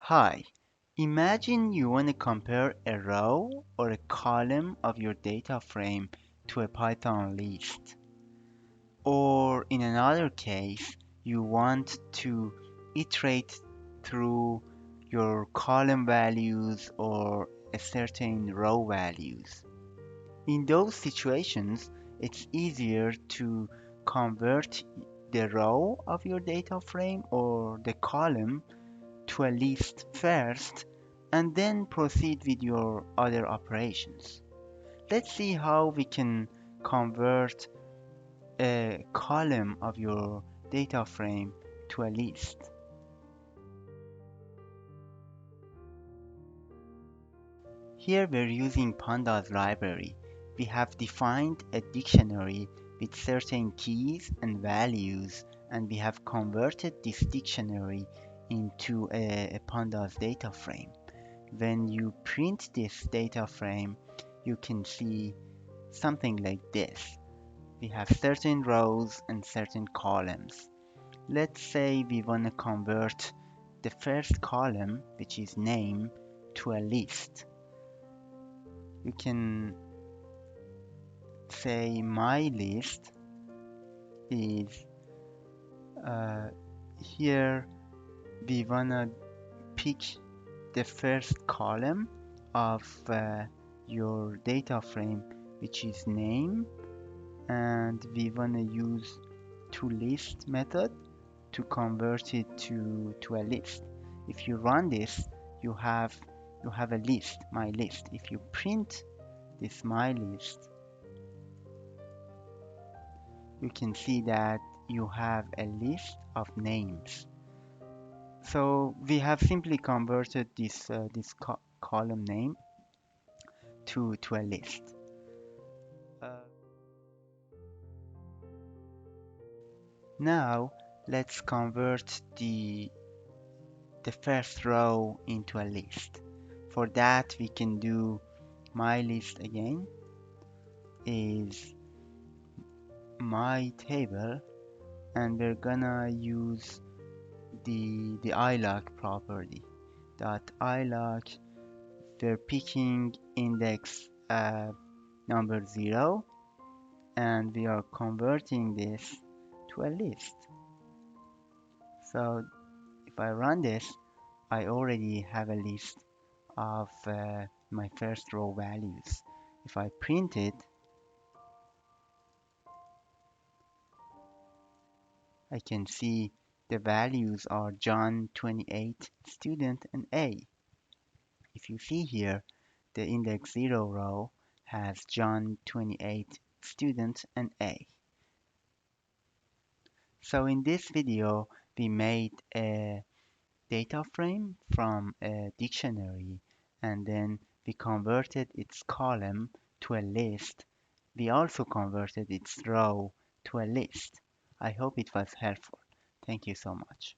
Hi, imagine you want to compare a row or a column of your data frame to a Python list. Or in another case, you want to iterate through your column values or a certain row values. In those situations, it's easier to convert the row of your data frame or the column to a list first and then proceed with your other operations. Let's see how we can convert a column of your data frame to a list. Here we're using Pandas library. We have defined a dictionary with certain keys and values, and we have converted this dictionary into a Pandas data frame. When you print this data frame, you can see something like this. We have certain rows and certain columns. Let's say we want to convert the first column, which is name, to a list. You can say my list is uh, here we want to pick the first column of your data frame, which is name, and we want to use toList method to convert it to a list. If you run this, you have you have a list, my list. If you print this my list, you can see that you have a list of names. So we have simply converted this column name to a list. Uh, Now let's convert the first row into a list. For that we can do my list again is my table, and we're gonna use the iloc property. Dot iloc, we're picking index number 0, and we are converting this to a list. So if I run this, I already have a list of my first row values. If I print it, I can see the values are John 28, student, and A. If you see here, the index 0 row has John 28, student, and A. So in this video, we made a data frame from a dictionary, and then we converted its column to a list. We also converted its row to a list. I hope it was helpful. Thank you so much.